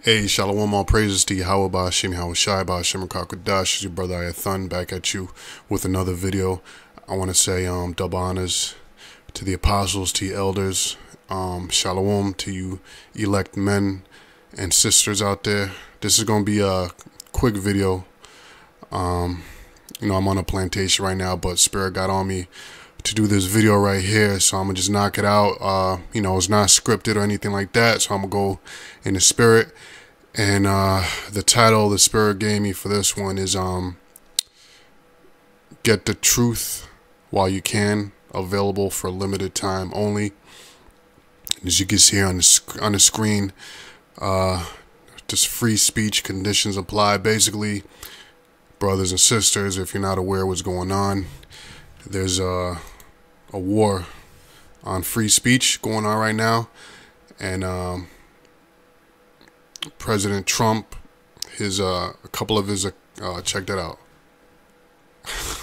Hey, Shalom, all praises to Yahweh Ba'Hashem, Yahweh Shai Ba'Hashem, Kakadash. It's your brother Ayathun back at you with another video. I want to say double honors to the apostles, to you elders, Shalom to you elect men and sisters out there. This is going to be a quick video. I'm on a plantation right now, but Spirit got on me to do this video right here, so I'm gonna just knock it out. It's not scripted or anything like that, so I'm gonna go in the Spirit. And the title the Spirit gave me for this one is Get the Truth While You Can, available for a limited time only. As you can see here on the screen, just free speech conditions apply. Basically, brothers and sisters, if you're not aware what's going on, there's a war on free speech going on right now, and President Trump, a couple of his check that out.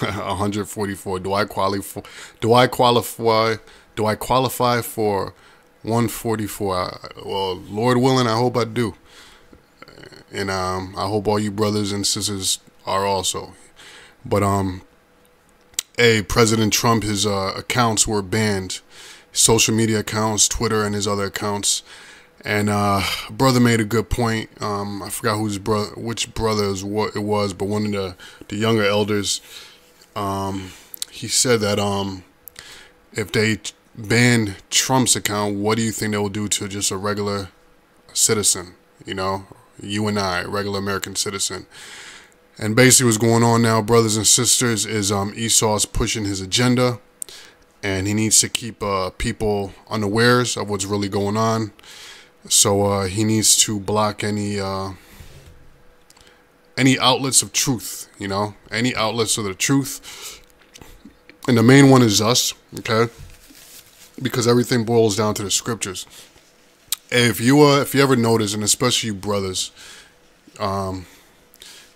144. Do I qualify? Do I qualify for 144? Well, Lord willing, I hope I do, and I hope all you brothers and sisters are also. But President Trump, his accounts were banned, social media accounts, Twitter, and his other accounts. And brother made a good point. I forgot which brother it was, but one of the younger elders. He said that if they ban Trump's account, what do you think they will do to just a regular citizen? You and I, regular American citizen. And basically what's going on now, brothers and sisters, is Esau's pushing his agenda, and he needs to keep people unawares of what's really going on. So he needs to block any outlets of truth, any outlets of the truth. And the main one is us, okay? Because everything boils down to the scriptures. If you ever notice, and especially you brothers,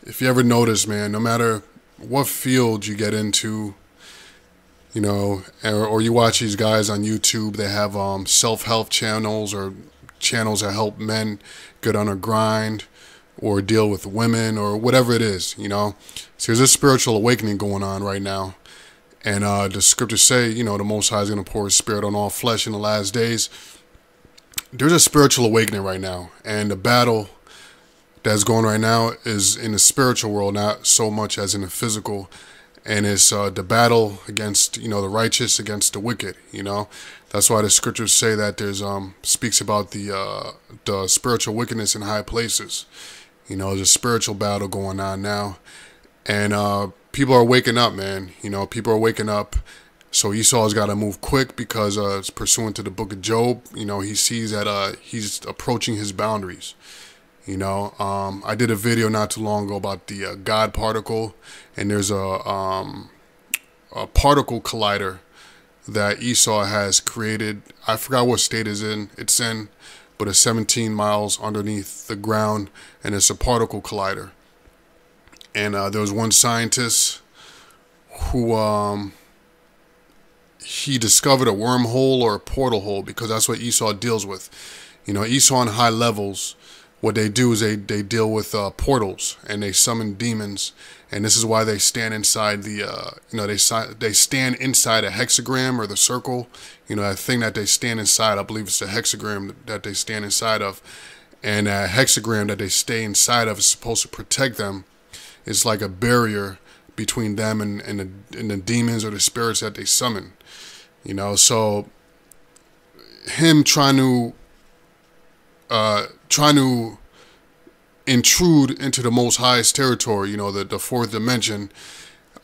if you ever notice, man, no matter what field you get into, or you watch these guys on YouTube, they have self-help channels or channels that help men get on a grind or deal with women or whatever it is, So there's a spiritual awakening going on right now. And the scriptures say, the Most High is going to pour His Spirit on all flesh in the last days. There's a spiritual awakening right now. And the battle that's going right now is in the spiritual world, not so much as in the physical. And it's the battle against, the righteous against the wicked, That's why the scriptures say that there's speaks about the spiritual wickedness in high places. There's a spiritual battle going on now. And people are waking up, man. People are waking up. So Esau's got to move quick because it's pursuant to the book of Job. He sees that he's approaching his boundaries. I did a video not too long ago about the God particle, and there's a particle collider that Esau has created. I forgot what state it's in, but it's 17 miles underneath the ground, and it's a particle collider. And there was one scientist who he discovered a wormhole or a portal hole, because that's what Esau deals with. Esau on high levels, what they do is they deal with portals, and they summon demons, and this is why they stand inside the they stand inside a hexagram or the circle, that thing that they stand inside. I believe it's the hexagram that they stand inside of, and a hexagram that they stay inside of is supposed to protect them. It's like a barrier between them and the demons or the spirits that they summon, So him trying to intrude into the Most High's territory, the fourth dimension.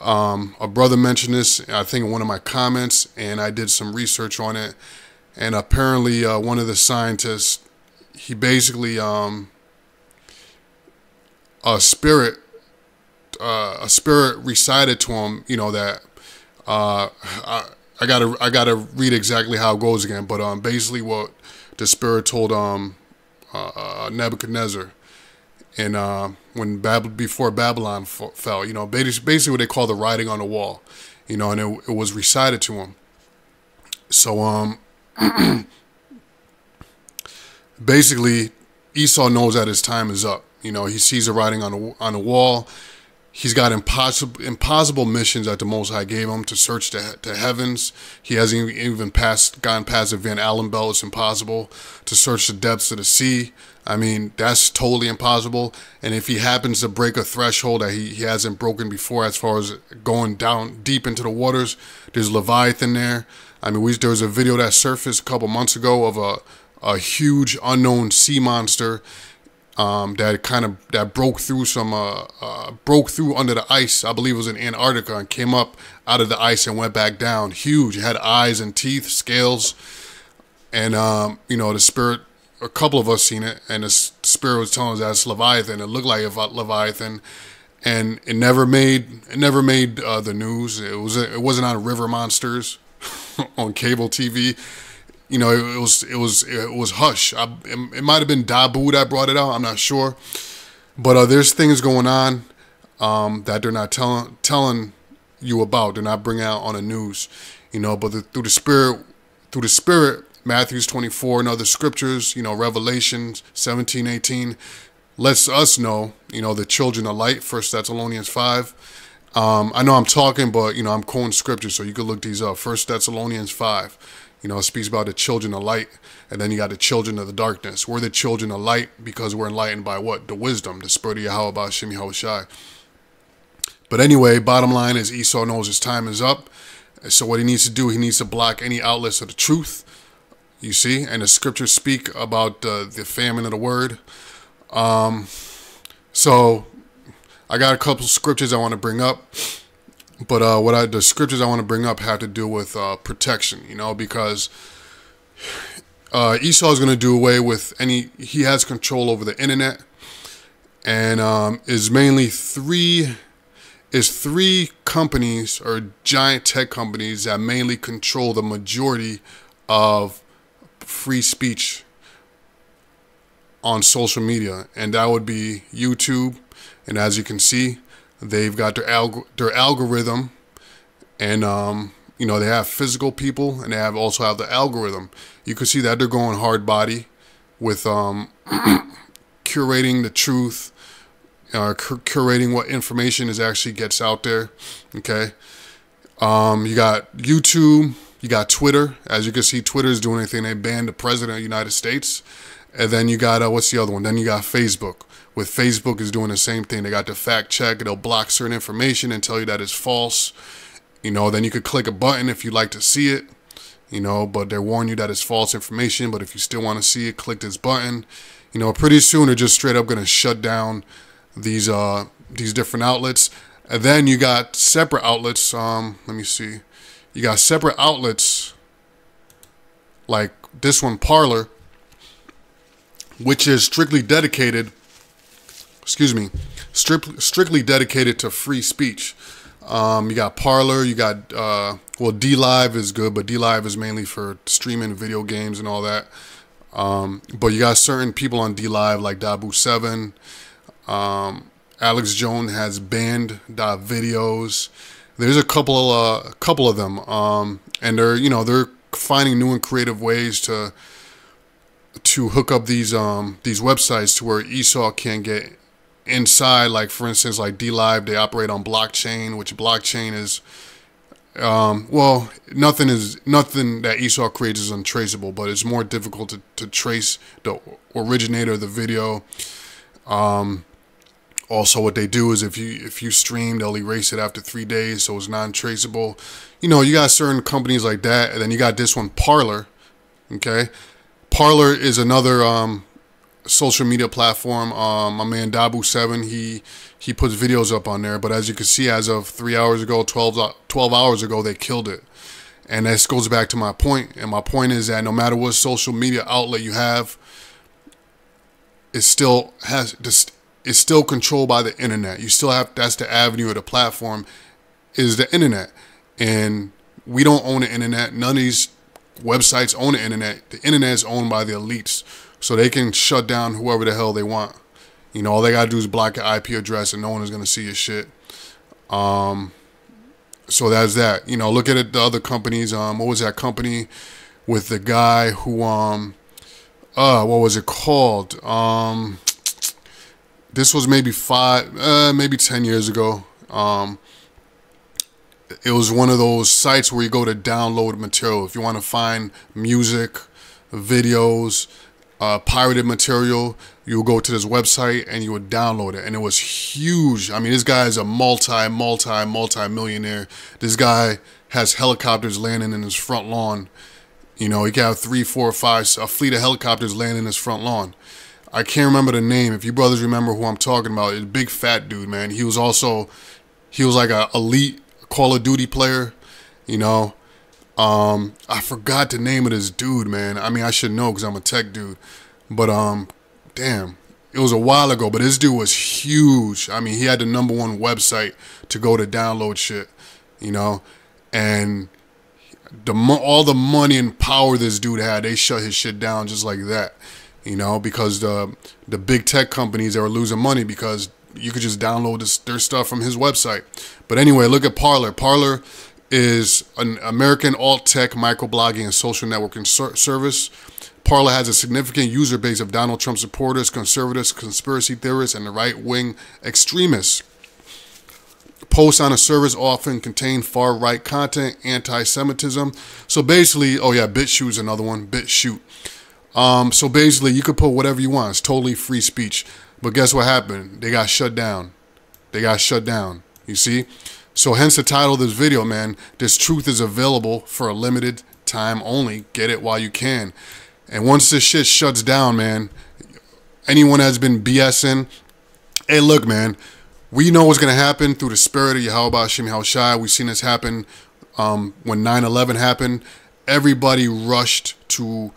A brother mentioned this, I think, in one of my comments, and I did some research on it. And apparently, one of the scientists, he basically a spirit recited to him, that I gotta read exactly how it goes again, but basically what the spirit told Nebuchadnezzar, and before Babylon fell, basically what they call the writing on the wall, and it was recited to him. So basically Esau knows that his time is up. You know, he sees the writing on the wall. He's got impossible missions that the Most High gave him to search the heavens. He hasn't even gone past the Van Allen belt. It's impossible to search the depths of the sea. I mean, that's totally impossible. And if he happens to break a threshold that he hasn't broken before, as far as going down deep into the waters, there's Leviathan there. I mean, there was a video that surfaced a couple months ago of a huge unknown sea monster that broke through under the ice. I believe it was in Antarctica, and came up out of the ice and went back down. Huge. It had eyes and teeth, scales, and you know, the spirit. A couple of us seen it, and the spirit was telling us that's Leviathan. It looked like a Leviathan, and it never made the news. It wasn't on River Monsters on cable TV. You know, it was hush. It might have been Dabu that brought it out. I'm not sure, but there's things going on that they're not telling you about. They're not bringing out on the news. You know, but through the spirit. Matthew 24 and other scriptures, you know, Revelations 17:18 lets us know, you know, the children of light, 1 Thessalonians 5. I know I'm talking, but, you know, I'm quoting scripture, so you can look these up. 1 Thessalonians 5, you know, it speaks about the children of light, and then you got the children of the darkness. We're the children of light because we're enlightened by what? The wisdom, the spirit of Yahweh B'Shem Yahweh Shai. But anyway, bottom line is Esau knows his time is up. So what he needs to do, he needs to block any outlets of the truth. You see, and the scriptures speak about the famine of the word. So I got a couple scriptures I want to bring up, but the scriptures I want to bring up have to do with protection. You know, because Esau is going to do away with he has control over the internet, and is mainly three companies or giant tech companies that mainly control the majority of free speech on social media, and that would be YouTube. And as you can see, they've got their algorithm, and you know, they have physical people, and they also have the algorithm. You can see that they're going hard body with curating the truth, curating what information actually gets out there. Okay, you got YouTube. You got Twitter. As you can see, Twitter is doing anything. They banned the president of the United States. And then you got, what's the other one? Then you got Facebook. With Facebook is doing the same thing. They got the fact check. They'll block certain information and tell you that it's false. You know, then you could click a button if you'd like to see it. You know, but they warn you that it's false information. But if you still want to see it, click this button. You know, pretty soon they're just straight up going to shut down these different outlets. And then you got separate outlets. Let me see. You got separate outlets like this one, Parler, which is strictly dedicated, strictly dedicated to free speech. You got Parler, you got, well, D-Live is good, but D-Live is mainly for streaming video games and all that. But you got certain people on D-Live like Dabu7. Alex Jones has banned videos. There's a couple of them, and they're finding new and creative ways to hook up these websites to where Esau can't get inside. Like, for instance, like D-Live, they operate on blockchain, which blockchain is well, nothing that Esau creates is untraceable, but it's more difficult to trace the originator of the video. Also, what they do is if you stream, they'll erase it after 3 days, so it's non-traceable. You know, you got certain companies like that, and then you got this one, Parler. Okay, Parler is another social media platform. My man Dabu7, he puts videos up on there, but as you can see, as of 3 hours ago, 12 hours ago, they killed it. And this goes back to my point, and my point is that no matter what social media outlet you have, it still has this. It's still controlled by the internet. You still have, that's the avenue of the platform, is the internet. And we don't own the internet. None of these websites own the internet. The internet is owned by the elites. So they can shut down whoever the hell they want. You know, all they got to do is block your IP address and no one is going to see your shit. So that's that. You know, look at it, the other companies. What was that company with the guy who What was it called? This was maybe maybe 10 years ago. It was one of those sites where you go to download material. If you want to find music, videos, pirated material, you would go to this website and you would download it. And it was huge. I mean, this guy is a multi-millionaire. This guy has helicopters landing in his front lawn. You know, he can have 3, 4, 5, a fleet of helicopters landing in his front lawn. I can't remember the name. If you brothers remember who I'm talking about, it's a big fat dude, man. He was like a elite Call of Duty player, you know. I forgot the name of this dude, man. I mean, I should know because I'm a tech dude. But, damn, it was a while ago. But this dude was huge. I mean, he had the #1 website to go to download shit, you know. And all the money and power this dude had, they shut his shit down just like that, you know, because the big tech companies, they were losing money because you could just download their stuff from his website. But anyway, look at Parler. Parler is an American alt-tech microblogging and social networking service. Parler has a significant user base of Donald Trump supporters, conservatives, conspiracy theorists, and the right-wing extremists. Posts on a service often contain far-right content, anti-Semitism. So basically, oh yeah, BitChute is another one, BitChute. So basically, you could put whatever you want. It's totally free speech. But guess what happened? They got shut down. They got shut down. You see? So hence the title of this video, man. This truth is available for a limited time only. Get it while you can. And once this shit shuts down, man, anyone that's been BSing, hey, look, man, we know what's going to happen through the spirit of Yahweh Hashem Yahushai. We've seen this happen when 9/11 happened. Everybody rushed to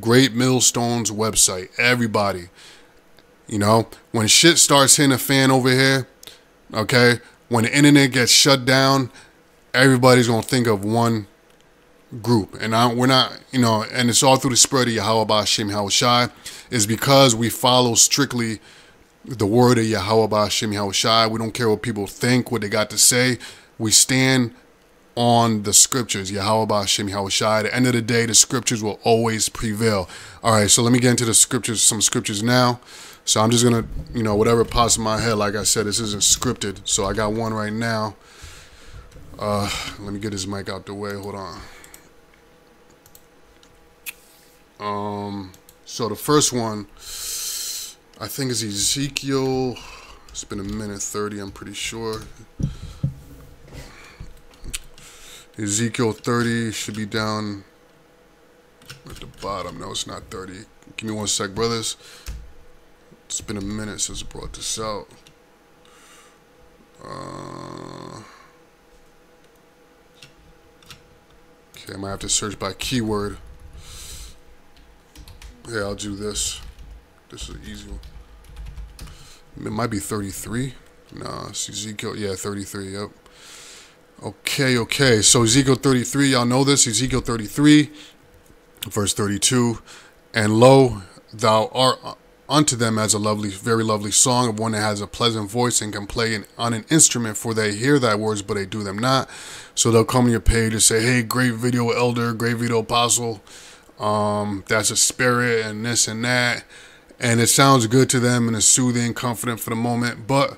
Great Millstone's website. Everybody. You know, when shit starts hitting a fan over here, okay, when the internet gets shut down, everybody's going to think of one group. And we're not, you know, and it's all through the spirit of Yahweh Hashem Yahushai. Is because we follow strictly the word of Yahweh Hashem Yahushai. We don't care what people think, what they got to say. We stand on the scriptures, Yahweh Hashem Yahushai. At the end of the day, the scriptures will always prevail. All right, so let me get into the scriptures, some scriptures now. So I'm just going to, you know, whatever pops in my head. Like I said, this isn't scripted. So I got one right now. Let me get this mic out the way. Hold on. So the first one, I think is Ezekiel. It's been a minute 30, I'm pretty sure. Ezekiel 30 should be down at the bottom. No, it's not 30. Give me one sec, brothers. It's been a minute since I brought this out. Okay, I might have to search by keyword. Yeah, I'll do this. This is an easy one. It might be 33. Nah, it's Ezekiel. Yeah, 33. Yep. Okay. So Ezekiel 33, y'all know this. Ezekiel 33, verse 32. And lo, thou art unto them as a lovely, very lovely song of one that has a pleasant voice and can play on an instrument, for they hear thy words, but they do them not. So they'll come to your page and say, hey, great video elder, great video apostle. That's a spirit and this and that. And it sounds good to them and it's soothing, confident for the moment, but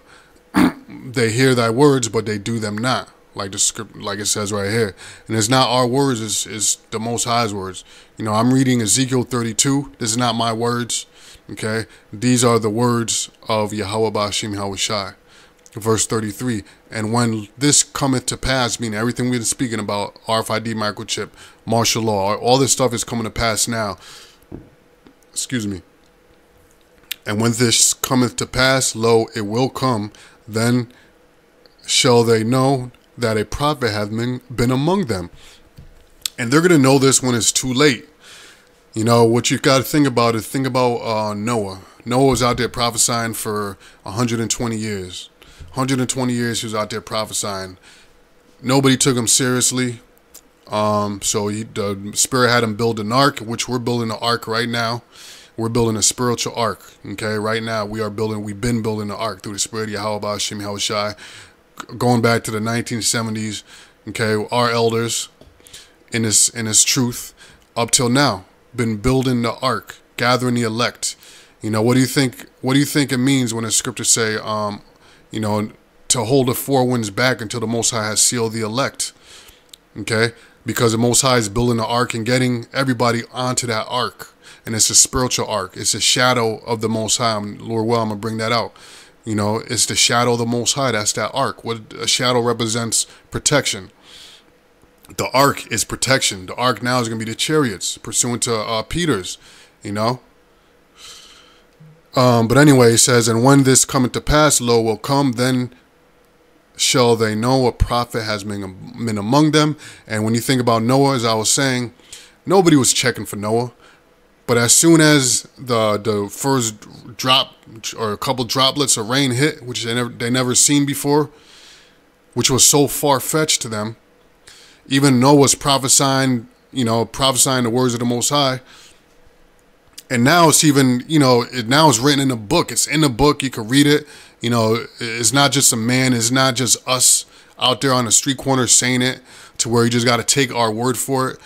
they hear thy words, but they do them not. Like the script, like it says right here. And it's not our words, it's the Most High's words. You know, I'm reading Ezekiel 32. This is not my words. Okay, these are the words of Yahweh Hashem Yahushai. Verse 33, and when this cometh to pass, meaning everything we've been speaking about, RFID microchip, martial law, all this stuff is coming to pass now. Excuse me. And when this cometh to pass, lo, it will come, then shall they know that a prophet hath been among them. And they're going to know this when it's too late. You know, what you've got to think about is Noah. Noah was out there prophesying for 120 years. 120 years he was out there prophesying. Nobody took him seriously. So the Spirit had him build an ark, which we're building an ark right now. We're building a spiritual ark. Okay, right now we've been building the ark through the Spirit of Yahweh Hashem Yahushai. Going back to the 1970s, okay, our elders in this truth up till now been building the ark, gathering the elect. You know, what do you think? What do you think it means when the scriptures say, you know, to hold the four winds back until the Most High has sealed the elect? Okay, because the Most High is building the ark and getting everybody onto that ark, and it's a spiritual ark. It's a shadow of the Most High. Lord, well, I'm gonna bring that out. You know, it's the shadow of the Most High. That's that ark. What a shadow represents protection. The ark is protection. The ark now is going to be the chariots, pursuant to Peter's, you know. But anyway, it says, and when this cometh to pass, lo, will come, then shall they know a prophet has been among them. And when you think about Noah, as I was saying, nobody was checking for Noah. But as soon as the first drop or a couple droplets of rain hit, which they never seen before, which was so far-fetched to them, even Noah's prophesying, you know, prophesying the words of the Most High. And now it's even, you know, now it's written in a book. It's in the book. You can read it. You know, it's not just a man. It's not just us out there on the street corner saying it to where you just got to take our word for it.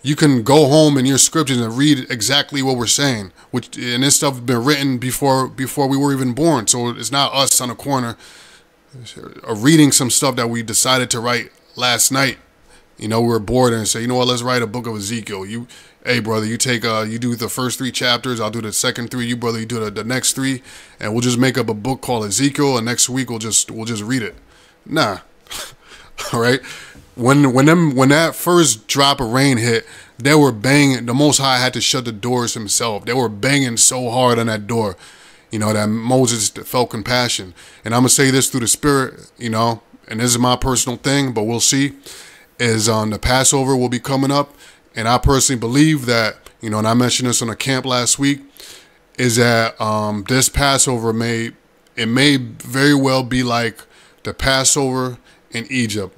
You can go home in your scriptures and read exactly what we're saying. And this stuff has been written before we were even born. So it's not us on the corner reading some stuff that we decided to write last night. You know, we were bored and say, you know what, let's write a book of Ezekiel. Hey, brother, you do the first 3 chapters. I'll do the second 3. You, brother, you do the next 3. And we'll just make up a book called Ezekiel. And next week, we'll just read it. Nah. All right. When that first drop of rain hit, they were banging. The Most High had to shut the doors himself. They were banging so hard on that door, you know, that Moses felt compassion. And I'm going to say this through the Spirit, you know, and this is my personal thing, but we'll see. Is the Passover will be coming up, and I personally believe that, you know, and I mentioned this on a camp last week, is that this Passover may very well be like the Passover in Egypt,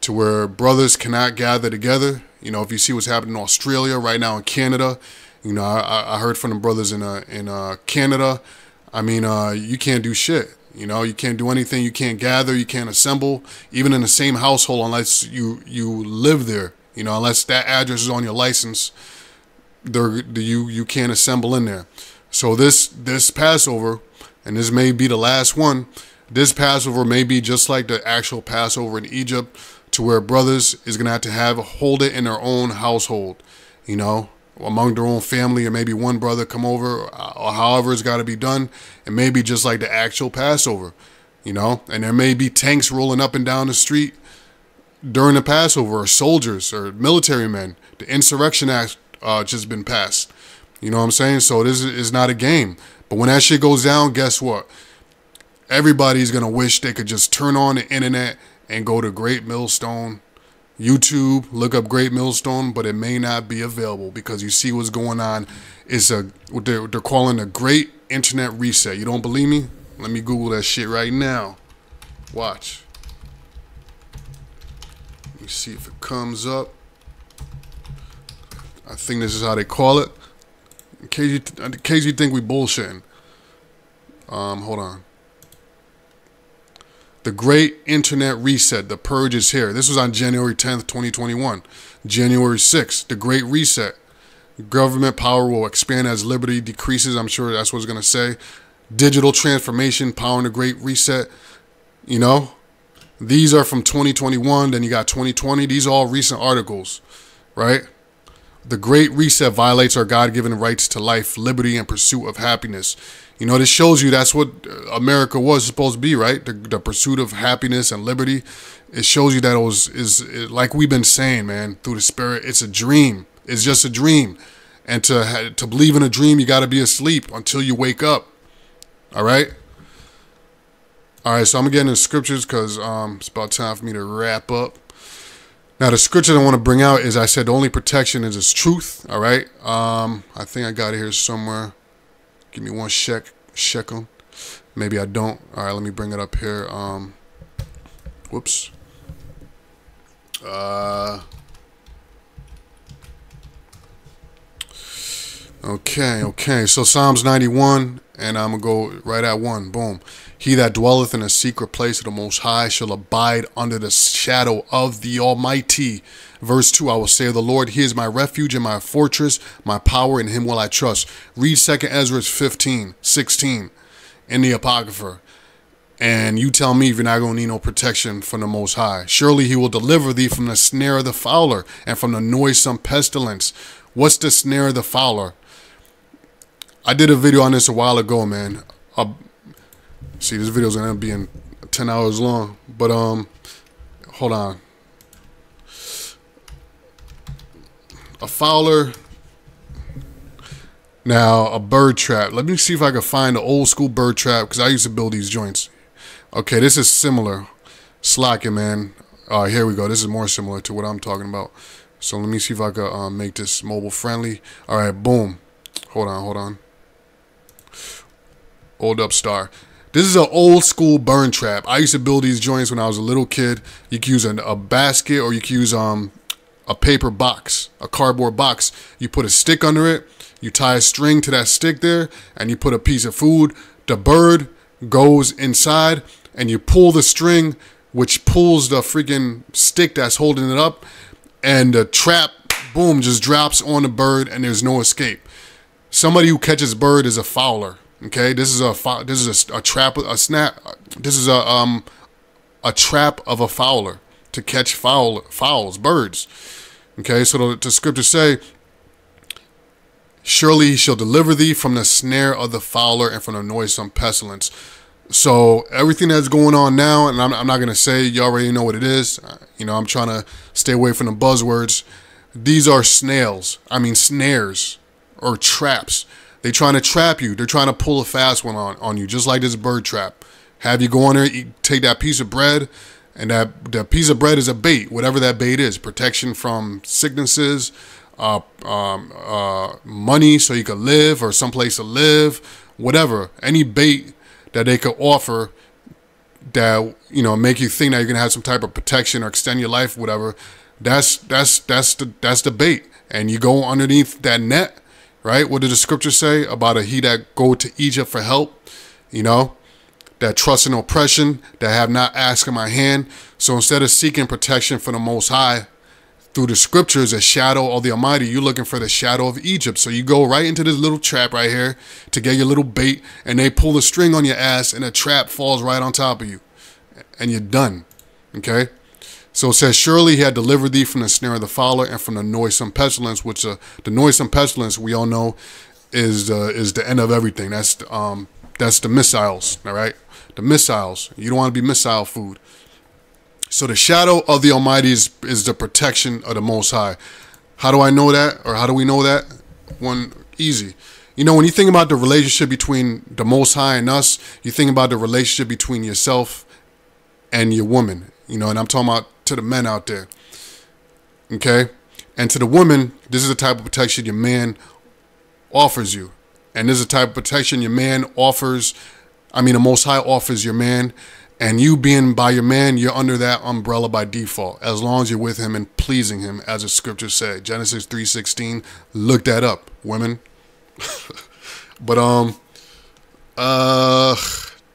to where brothers cannot gather together. You know, if you see what's happening in Australia right now, in Canada, you know, I heard from the brothers in Canada. I mean, you can't do shit. You know, you can't do anything. You can't gather. You can't assemble, even in the same household, unless you live there. You know, unless that address is on your license, you can't assemble in there. So this Passover, and this may be the last one, this Passover may be just like the actual Passover in Egypt, to where brothers is gonna have to hold it in their own household. You know, among their own family, or maybe one brother come over, or however it's got to be done. It may be just like the actual Passover, you know, and there may be tanks rolling up and down the street during the Passover, or soldiers or military men. The Insurrection Act just been passed. You know what I'm saying? So this is not a game. But when that shit goes down, guess what? Everybody's going to wish they could just turn on the internet and go to Great Millstone YouTube, look up Great Millstone, but it may not be available because you see what's going on. It's what they're calling a Great Internet Reset. You don't believe me? Let me Google that shit right now. Watch. Let me see if it comes up. I think this is how they call it. In case you think we bullshitting. Hold on. The Great Internet Reset. The purge is here. This was on January 10th, 2021. January 6th. The Great Reset. Government power will expand as liberty decreases. I'm sure that's what it's going to say. Digital transformation, powering the Great Reset. You know, these are from 2021. Then you got 2020. These are all recent articles, right? The Great Reset violates our God-given rights to life, liberty, and pursuit of happiness. You know, this shows you that's what America was supposed to be, right? The pursuit of happiness and liberty. It shows you that it like we've been saying, man, through the Spirit. It's a dream. It's just a dream. And to believe in a dream, you got to be asleep until you wake up. All right? All right, so I'm going to get into scriptures because it's about time for me to wrap up. Now, the scripture I want to bring out is, I said, the only protection is His truth. All right? I think I got it here somewhere. Give me one shekel. Maybe I don't. All right, let me bring it up here. Whoops. Okay. So Psalms 91, and I'm going to go right at 1. Boom. He that dwelleth in the secret place of the Most High shall abide under the shadow of the Almighty. Verse 2, I will say of the Lord, He is my refuge and my fortress, my power, in Him will I trust. Read 2 Ezra 15:16 in the Apocrypha. And you tell me if you're not going to need no protection from the Most High. Surely He will deliver thee from the snare of the fowler and from the noisome pestilence. What's the snare of the fowler? I did a video on this a while ago, man. See, this video's gonna end up being 10 hours long, but hold on. A fowler. Now, a bird trap. Let me see if I can find an old school bird trap, because I used to build these joints. Okay, this is similar. Slacking, man. Here we go. This is more similar to what I'm talking about. So let me see if I can make this mobile friendly. All right, boom. Hold on. Hold up, star. This is an old school burn trap. I used to build these joints when I was a little kid. You can use a basket, or you can use a paper box, a cardboard box. You put a stick under it. You tie a string to that stick there, and you put a piece of food. The bird goes inside, and you pull the string, which pulls the freaking stick that's holding it up, and the trap, boom, just drops on the bird, and there's no escape. Somebody who catches bird is a fowler. Okay, this is a trap, a snap. This is a trap of a fowler to catch fowls, birds. Okay, so the scriptures say, surely He shall deliver thee from the snare of the fowler and from the noisome pestilence. So everything that's going on now, and I'm not gonna say, you already know what it is. You know, I'm trying to stay away from the buzzwords. These are snares or traps. They're trying to trap you. They're trying to pull a fast one on you, just like this bird trap. Have you go on there, take that piece of bread, and that piece of bread is a bait, whatever that bait is. Protection from sicknesses, money so you could live, or someplace to live, whatever. Any bait that they could offer that, you know, make you think that you're gonna have some type of protection or extend your life, whatever. That's the bait. And you go underneath that net. Right? What did the scripture say about he that go to Egypt for help? You know, that trust in oppression, that have not asked in my hand. So instead of seeking protection from the Most High through the scriptures, a shadow of the Almighty, you're looking for the shadow of Egypt. So you go right into this little trap right here to get your little bait, and they pull the string on your ass, and the trap falls right on top of you, and you're done. Okay? So it says, surely He had delivered thee from the snare of the fowler and from the noisome pestilence, which the noisome pestilence, we all know, is the end of everything. That's the missiles, all right? The missiles. You don't want to be missile food. So the shadow of the Almighty is the protection of the Most High. How do I know that, or how do we know that? One, easy. You know, when you think about the relationship between the Most High and us, you think about the relationship between yourself and your woman. You know, and I'm talking about to the men out there, okay? And to the woman, this is the type of protection your man offers you. And this is the type of protection your man offers, the Most High offers your man. And you being by your man, you're under that umbrella by default, as long as you're with him and pleasing him, as the scriptures say. Genesis 3:16, look that up, women. But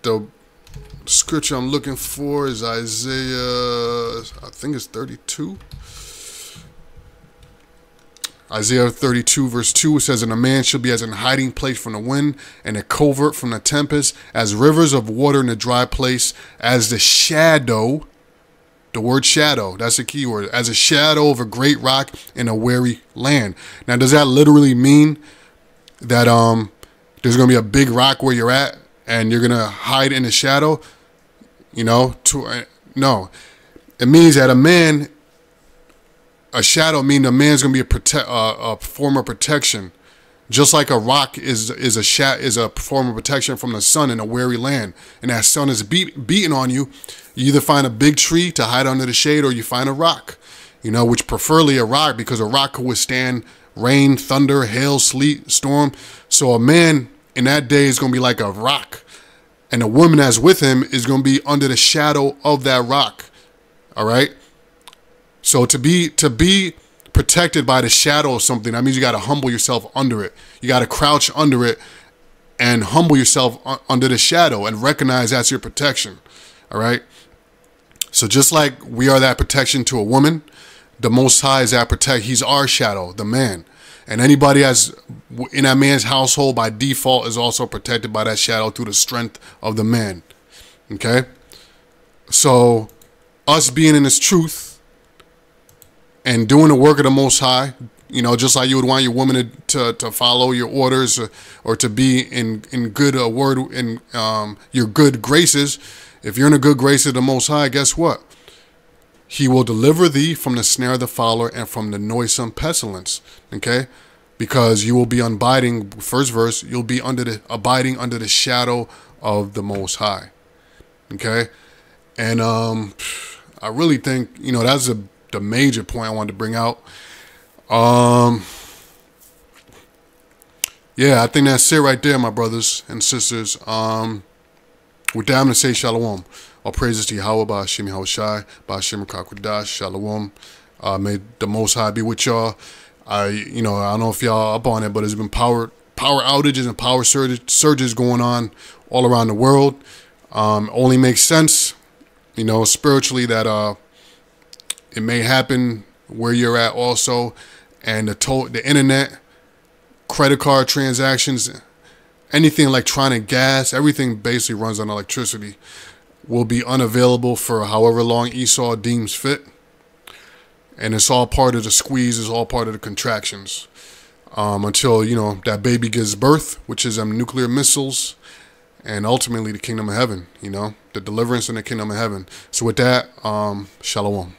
the scripture I'm looking for is Isaiah, I think it's 32. Isaiah 32 verse 2 says, and a man shall be as an hiding place from the wind, and a covert from the tempest, as rivers of water in a dry place, as the shadow, the word shadow, that's the key word, as a shadow of a great rock in a weary land. Now, does that literally mean that there's going to be a big rock where you're at, and you're going to hide in the shadow? You know, no. It means that a shadow means a man's gonna be a form of protection, just like a rock is a form of protection from the sun in a weary land. And that sun is beating on you. You either find a big tree to hide under the shade, or you find a rock. You know, which preferably a rock, because a rock could withstand rain, thunder, hail, sleet, storm. So a man in that day is gonna be like a rock. And the woman that's with him is going to be under the shadow of that rock. All right. So to be protected by the shadow of something, that means you got to humble yourself under it. You got to crouch under it and humble yourself under the shadow and recognize that's your protection. All right. So just like we are that protection to a woman, the Most High is that He's our shadow, the man. And anybody that's in that man's household by default is also protected by that shadow through the strength of the man. Okay? So us being in this truth and doing the work of the Most High, you know, just like you would want your woman to follow your orders, or to be in good word in your good graces. If you're in the good graces of the Most High, guess what? He will deliver thee from the snare of the fowler and from the noisome pestilence. Okay? Because you will be abiding, first verse, you'll be abiding under the shadow of the Most High. Okay? And I really think, you know, that's the major point I wanted to bring out. Yeah, I think that's it right there, my brothers and sisters. With that, I'm going to say shalom. All praises to Yahweh, Ba'ashim Yahushai, Ba'ashim Rakakwadash, shalom. May the Most High be with y'all. You know, I don't know if y'all up on it, but there's been power outages and power surges going on all around the world. Only makes sense, you know, spiritually, that it may happen where you're at also. And the internet, credit card transactions, anything electronic, gas, everything basically runs on electricity, will be unavailable for however long Esau deems fit. And it's all part of the squeeze, it's all part of the contractions. Until, you know, that baby gives birth, which is nuclear missiles, and ultimately the kingdom of heaven, you know, the deliverance in the kingdom of heaven. So with that, shalom.